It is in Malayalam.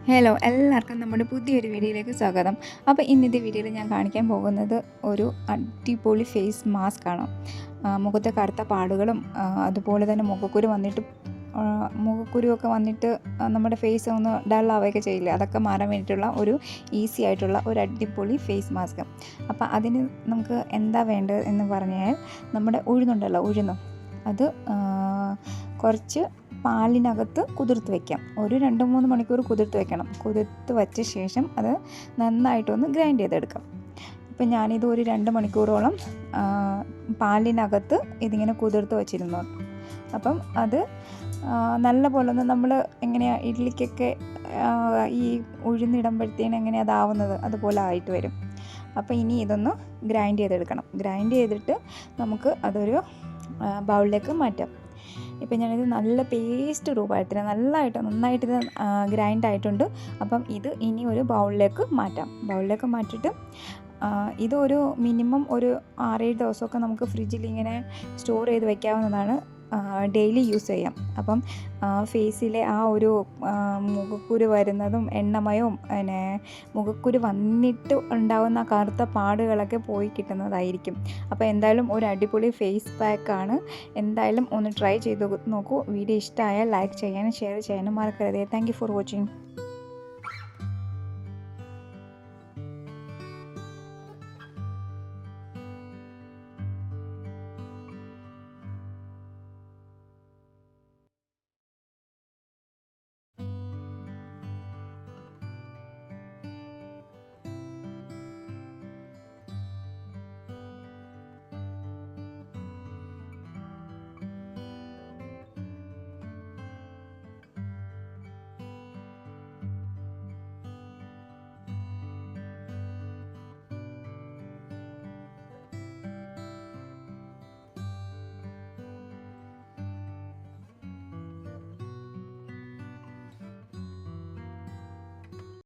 ഹലോ, എല്ലാവർക്കും നമ്മുടെ പുതിയൊരു വീഡിയോയിലേക്ക് സ്വാഗതം. അപ്പോൾ ഇന്നത്തെ വീഡിയോയിൽ ഞാൻ കാണിക്കാൻ പോകുന്നത് ഒരു അടിപൊളി ഫേസ് മാസ്ക് ആണ്. മുഖത്തെ കറുത്ത പാടുകളും അതുപോലെ തന്നെ മുഖക്കുരുവൊക്കെ വന്നിട്ട് നമ്മുടെ ഫേസ് ഒന്ന് ഡൾ ആവുകയൊക്കെ ചെയ്യില്ല, അതൊക്കെ മാറാൻ വേണ്ടിയിട്ടുള്ള ഒരു ഈസി ആയിട്ടുള്ള ഒരു അടിപൊളി ഫേസ് മാസ്ക്. അപ്പോൾ അതിന് നമുക്ക് എന്താ വേണ്ടത് എന്ന് പറഞ്ഞാൽ, നമ്മുടെ ഉഴുന്നുണ്ടല്ലോ, അത് കുറച്ച് പാലിനകത്ത് കുതിർത്ത് വയ്ക്കാം. ഒരു 2-3 മണിക്കൂർ കുതിർത്ത് വയ്ക്കണം. കുതിർത്ത് വച്ച ശേഷം അത് നന്നായിട്ടൊന്ന് ഗ്രൈൻഡ് ചെയ്തെടുക്കാം. ഇപ്പം ഞാനിത് ഒരു 2 മണിക്കൂറോളം പാലിനകത്ത് ഇതിങ്ങനെ കുതിർത്ത് വച്ചിരുന്നു. അപ്പം അത് നല്ല പോലെ ഒന്ന് നമ്മൾ എങ്ങനെയാണ് ഇഡ്ലിക്കൊക്കെ ഈ ഉഴുന്നിടുമ്പോഴത്തേനും എങ്ങനെ അതാവുന്നത് അതുപോലെ ആയിട്ട് വരും. അപ്പോൾ ഇനി ഇതൊന്ന് ഗ്രൈൻഡ് ചെയ്തെടുക്കണം. ഗ്രൈൻഡ് ചെയ്തിട്ട് നമുക്ക് അതൊരു ബൗളിലേക്ക് മാറ്റാം. ഇപ്പം ഞാനിത് നല്ല പേസ്റ്റ് രൂപത്തിൽ നന്നായിട്ട് ഇത് ഗ്രൈൻഡ് ആയിട്ടുണ്ട്. അപ്പം ഇത് ഇനി ഒരു ബൗളിലേക്ക് മാറ്റിയിട്ട് ഇതൊരു മിനിമം ഒരു 6-7 ദിവസമൊക്കെ നമുക്ക് ഫ്രിഡ്ജിൽ ഇങ്ങനെ സ്റ്റോർ ചെയ്ത് വയ്ക്കാവുന്നതാണ്. ഡെയിലി യൂസ് ചെയ്യാം. അപ്പം ഫേസിലെ ആ ഒരു മുഖക്കുരു വരുന്നതും എണ്ണമയവും പിന്നെ മുഖക്കുരു വന്നിട്ട് ഉണ്ടാകുന്ന കറുത്ത പാടുകളൊക്കെ പോയി കിട്ടുന്നതായിരിക്കും. അപ്പോൾ എന്തായാലും ഒരു അടിപൊളി ഫേസ് പാക്കാണ്. എന്തായാലും ഒന്ന് ട്രൈ ചെയ്ത് നോക്കൂ. വീഡിയോ ഇഷ്ടമായാൽ ലൈക്ക് ചെയ്യാനും ഷെയർ ചെയ്യാനും മറക്കരുത്. Thank you for watching.